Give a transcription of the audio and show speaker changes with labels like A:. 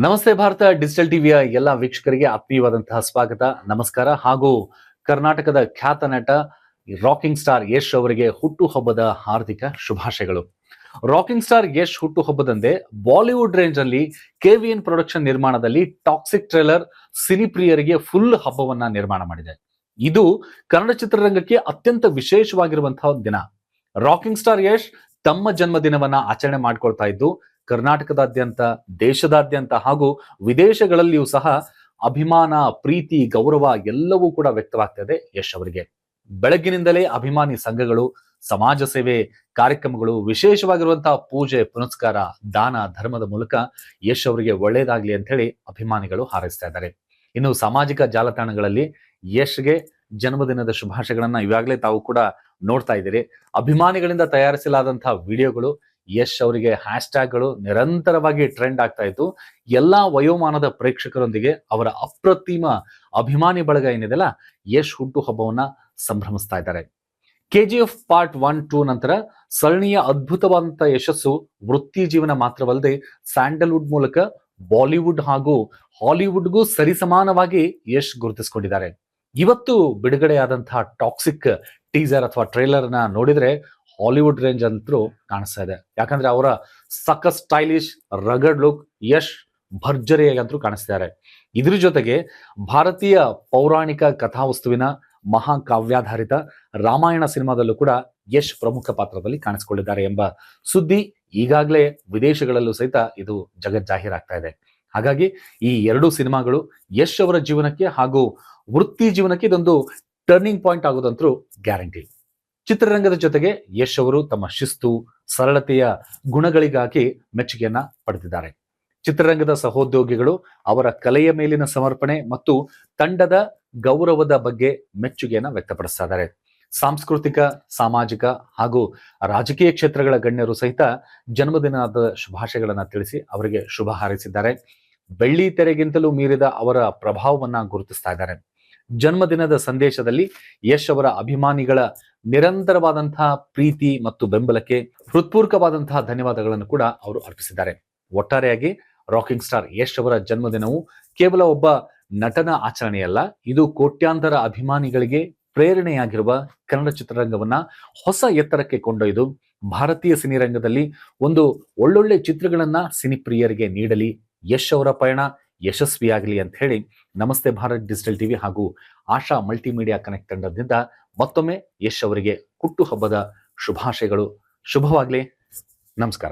A: ನಮಸ್ತೆ ಭಾರತ ಡಿಜಿಟಲ್ ಟಿವಿಯ ಎಲ್ಲ ವೀಕ್ಷಕರಿಗೆ ಆತ್ಮೀಯವಾದಂತಹ ಸ್ವಾಗತ ನಮಸ್ಕಾರ ಹಾಗೂ ಕರ್ನಾಟಕದ ಖ್ಯಾತ ನಟ ರಾಕಿಂಗ್ ಸ್ಟಾರ್ ಯಶ್ ಅವರಿಗೆ ಹುಟ್ಟುಹಬ್ಬದ ಹಾರ್ದಿಕ ಶುಭಾಶಯಗಳು. ರಾಕಿಂಗ್ ಸ್ಟಾರ್ ಯಶ್ ಹುಟ್ಟುಹಬ್ಬದಂದೇ ಬಾಲಿವುಡ್ ರೇಂಜ್ ಅಲ್ಲಿ KVN ಪ್ರೊಡಕ್ಷನ್ ನಿರ್ಮಾಣದಲ್ಲಿ ಟಾಕ್ಸಿಕ್ ಟ್ರೇಲರ್ ಸಿನಿಪ್ರಿಯರಿಗೆ ಫುಲ್ ಹಬ್ಬವನ್ನ ನಿರ್ಮಾಣ ಮಾಡಿದೆ. ಇದು ಕನ್ನಡ ಚಿತ್ರರಂಗಕ್ಕೆ ಅತ್ಯಂತ ವಿಶೇಷವಾಗಿರುವಂತಹ ದಿನ. ರಾಕಿಂಗ್ ಸ್ಟಾರ್ ಯಶ್ ತಮ್ಮ ಜನ್ಮದಿನವನ್ನ ಆಚರಣೆ ಮಾಡ್ಕೊಳ್ತಾ ಇದ್ದು ಕರ್ನಾಟಕದಾದ್ಯಂತ, ದೇಶದಾದ್ಯಂತ ಹಾಗೂ ವಿದೇಶಗಳಲ್ಲಿಯೂ ಸಹ ಅಭಿಮಾನ, ಪ್ರೀತಿ, ಗೌರವ ಎಲ್ಲವೂ ಕೂಡ ವ್ಯಕ್ತವಾಗ್ತಾ ಇದೆ ಯಶ್ ಅವರಿಗೆ. ಬೆಳಗ್ಗಿನಿಂದಲೇ ಅಭಿಮಾನಿ ಸಂಘಗಳು, ಸಮಾಜ ಸೇವೆ ಕಾರ್ಯಕ್ರಮಗಳು, ವಿಶೇಷವಾಗಿರುವಂತಹ ಪೂಜೆ ಪುನಸ್ಕಾರ, ದಾನ ಧರ್ಮದ ಮೂಲಕ ಯಶ್ ಅವರಿಗೆ ಒಳ್ಳೇದಾಗ್ಲಿ ಅಂತ ಹೇಳಿ ಅಭಿಮಾನಿಗಳು ಹಾರೈಸ್ತಾ ಇದ್ದಾರೆ. ಇನ್ನು ಸಾಮಾಜಿಕ ಜಾಲತಾಣಗಳಲ್ಲಿ ಯಶ್ಗೆ ಜನ್ಮದಿನದ ಶುಭಾಶಯಗಳನ್ನ ಇವಾಗಲೇ ತಾವು ಕೂಡ ನೋಡ್ತಾ ಇದ್ದೀರಿ. ಅಭಿಮಾನಿಗಳಿಂದ ತಯಾರಿಸಲಾದಂತಹ ವಿಡಿಯೋಗಳು, ಯಶ್ ಅವರಿಗೆ ಹ್ಯಾಶ್ಟ್ಯಾಗ್ಗಳು ನಿರಂತರವಾಗಿ ಟ್ರೆಂಡ್ ಆಗ್ತಾ ಇತ್ತು. ಎಲ್ಲಾ ವಯೋಮಾನದ ಪ್ರೇಕ್ಷಕರೊಂದಿಗೆ ಅವರ ಅಪ್ರತಿಮ ಅಭಿಮಾನಿ ಬಳಗ ಏನಿದೆಲ್ಲ ಯಶ್ ಹುಟ್ಟು ಹಬ್ಬವನ್ನ ಸಂಭ್ರಮಿಸ್ತಾ ಇದ್ದಾರೆ. KGF ಪಾರ್ಟ್ 1-2 ನಂತರ ಸರಣಿಯ ಅದ್ಭುತವಾದಂತಹ ಯಶಸ್ಸು ವೃತ್ತಿ ಜೀವನ ಮಾತ್ರವಲ್ಲದೆ ಸ್ಯಾಂಡಲ್ವುಡ್ ಮೂಲಕ ಬಾಲಿವುಡ್ ಹಾಗೂ ಹಾಲಿವುಡ್ಗೂ ಸರಿಸಮಾನವಾಗಿ ಯಶ್ ಗುರುತಿಸಿಕೊಂಡಿದ್ದಾರೆ. ಇವತ್ತು ಬಿಡುಗಡೆಯಾದಂತಹ ಟಾಕ್ಸಿಕ್ ಟೀಸರ್ ಅಥವಾ ಟ್ರೇಲರ್ ನ ನೋಡಿದ್ರೆ ಹಾಲಿವುಡ್ ರೇಂಜ್ ಅಂತೂ ಕಾಣಿಸ್ತಾ ಇದೆ. ಯಾಕಂದ್ರೆ ಅವರ ಸಖತ್ ಸ್ಟೈಲಿಶ್ ರಗಡ್ ಲುಕ್ ಯಶ್ ಭರ್ಜರಿಯಾಗಂತೂ ಕಾಣಿಸ್ತಿದ್ದಾರೆ. ಇದ್ರ ಜೊತೆಗೆ ಭಾರತೀಯ ಪೌರಾಣಿಕ ಕಥಾವಸ್ತುವಿನ ಮಹಾಕಾವ್ಯಾಧಾರಿತ ರಾಮಾಯಣ ಸಿನಿಮಾದಲ್ಲೂ ಕೂಡ ಯಶ್ ಪ್ರಮುಖ ಪಾತ್ರದಲ್ಲಿ ಕಾಣಿಸಿಕೊಂಡಿದ್ದಾರೆ ಎಂಬ ಸುದ್ದಿ ಈಗಾಗಲೇ ವಿದೇಶಗಳಲ್ಲೂ ಸಹಿತ ಇದು ಜಗಜ್ಜಾಹೀರಾಗ್ತಾ ಇದೆ. ಹಾಗಾಗಿ ಈ ಎರಡೂ ಸಿನಿಮಾಗಳು ಯಶ್ ಅವರ ಜೀವನಕ್ಕೆ ಹಾಗೂ ವೃತ್ತಿ ಜೀವನಕ್ಕೆ ಇದೊಂದು ಟರ್ನಿಂಗ್ ಪಾಯಿಂಟ್ ಆಗೋದಂತೂ ಗ್ಯಾರಂಟಿ. ಚಿತ್ರರಂಗದ ಜೊತೆಗೆ ಯಶ್ ಅವರು ತಮ್ಮ ಶಿಸ್ತು, ಸರಳತೆಯ ಗುಣಗಳಿಗಾಗಿ ಮೆಚ್ಚುಗೆಯನ್ನ ಪಡೆದಿದ್ದಾರೆ. ಚಿತ್ರರಂಗದ ಸಹೋದ್ಯೋಗಿಗಳು ಅವರ ಕಲೆಯ ಮೇಲಿನ ಸಮರ್ಪಣೆ ಮತ್ತು ತಂಡದ ಗೌರವದ ಬಗ್ಗೆ ಮೆಚ್ಚುಗೆಯನ್ನ ವ್ಯಕ್ತಪಡಿಸ್ತಾ ಇದ್ದಾರೆ. ಸಾಂಸ್ಕೃತಿಕ, ಸಾಮಾಜಿಕ ಹಾಗೂ ರಾಜಕೀಯ ಕ್ಷೇತ್ರಗಳ ಗಣ್ಯರು ಸಹಿತ ಜನ್ಮದಿನದ ಶುಭಾಶಯಗಳನ್ನ ತಿಳಿಸಿ ಅವರಿಗೆ ಶುಭ ಹಾರೈಸಿದ್ದಾರೆ. ಬೆಳ್ಳಿ ತೆರೆಗಿಂತಲೂ ಮೀರಿದ ಅವರ ಪ್ರಭಾವವನ್ನ ಗುರುತಿಸ್ತಾ ಇದ್ದಾರೆ. ಜನ್ಮದಿನದ ಸಂದೇಶದಲ್ಲಿ ಯಶ್ ಅವರ ಅಭಿಮಾನಿಗಳ ನಿರಂತರವಾದಂತಹ ಪ್ರೀತಿ ಮತ್ತು ಬೆಂಬಲಕ್ಕೆ ಹೃತ್ಪೂರ್ವಕವಾದಂತಹ ಧನ್ಯವಾದಗಳನ್ನು ಕೂಡ ಅವರು ಅರ್ಪಿಸಿದ್ದಾರೆ. ಒಟ್ಟಾರೆಯಾಗಿ ರಾಕಿಂಗ್ ಸ್ಟಾರ್ ಯಶ್ ಅವರ ಜನ್ಮದಿನವು ಕೇವಲ ಒಬ್ಬ ನಟನ ಆಚರಣೆಯಲ್ಲ, ಇದು ಕೋಟ್ಯಾಂತರ ಅಭಿಮಾನಿಗಳಿಗೆ ಪ್ರೇರಣೆಯಾಗಿರುವ ಕನ್ನಡ ಚಿತ್ರರಂಗವನ್ನ ಹೊಸ ಎತ್ತರಕ್ಕೆ ಕೊಂಡೊಯ್ದು ಭಾರತೀಯ ಸಿನಿರಂಗದಲ್ಲಿ ಒಂದು ಒಳ್ಳೊಳ್ಳೆ ಚಿತ್ರಗಳನ್ನ ಸಿನಿಪ್ರಿಯರಿಗೆ ನೀಡಲಿ, ಯಶ್ ಅವರ ಪಯಣ ಯಶಸ್ವಿಯಾಗಲಿ ಅಂತ ಹೇಳಿ ನಮಸ್ತೆ ಭಾರತ್ ಡಿಜಿಟಲ್ ಟಿವಿ ಹಾಗೂ ಆಶಾ ಮಲ್ಟಿಮೀಡಿಯಾ ಕನೆಕ್ಟ್ ತಂಡದಿಂದ ಮತ್ತೊಮ್ಮೆ ಯಶ್ ಅವರಿಗೆ ಹುಟ್ಟುಹಬ್ಬದ ಶುಭಾಶಯಗಳು. ಶುಭವಾಗಲಿ. ನಮಸ್ಕಾರ.